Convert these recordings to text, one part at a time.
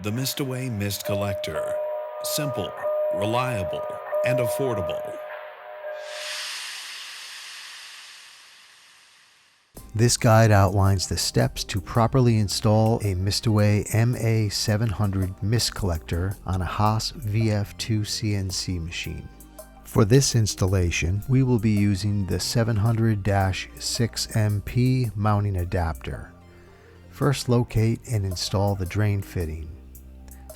The Mistaway Mist Collector. Simple, reliable, and affordable. This guide outlines the steps to properly install a Mistaway MA700 mist collector on a Haas VF2 CNC machine. For this installation, we will be using the 700-6MP mounting adapter. First, locate and install the drain fitting.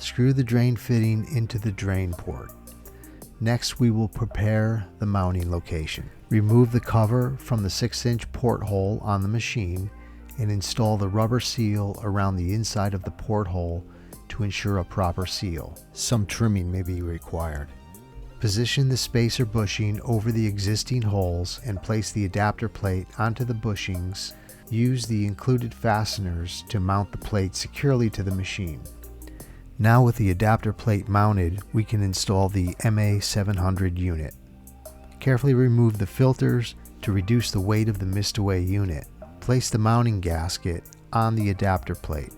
Screw the drain fitting into the drain port. Next, we will prepare the mounting location. Remove the cover from the 6-inch porthole on the machine and install the rubber seal around the inside of the porthole to ensure a proper seal. Some trimming may be required. Position the spacer bushing over the existing holes and place the adapter plate onto the bushings. Use the included fasteners to mount the plate securely to the machine. Now with the adapter plate mounted, we can install the MA700 unit. Carefully remove the filters to reduce the weight of the Mistaway unit. Place the mounting gasket on the adapter plate.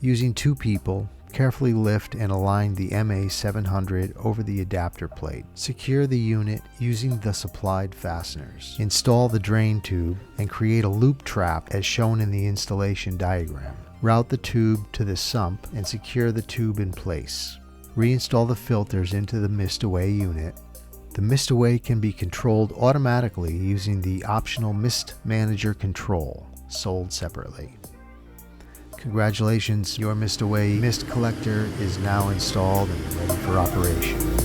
Using two people, carefully lift and align the MA700 over the adapter plate. Secure the unit using the supplied fasteners. Install the drain tube and create a loop trap as shown in the installation diagram. Route the tube to the sump and secure the tube in place. Reinstall the filters into the Mistaway unit. The Mistaway can be controlled automatically using the optional Mist Manager control, sold separately. Congratulations, your Mistaway mist collector is now installed and ready for operation.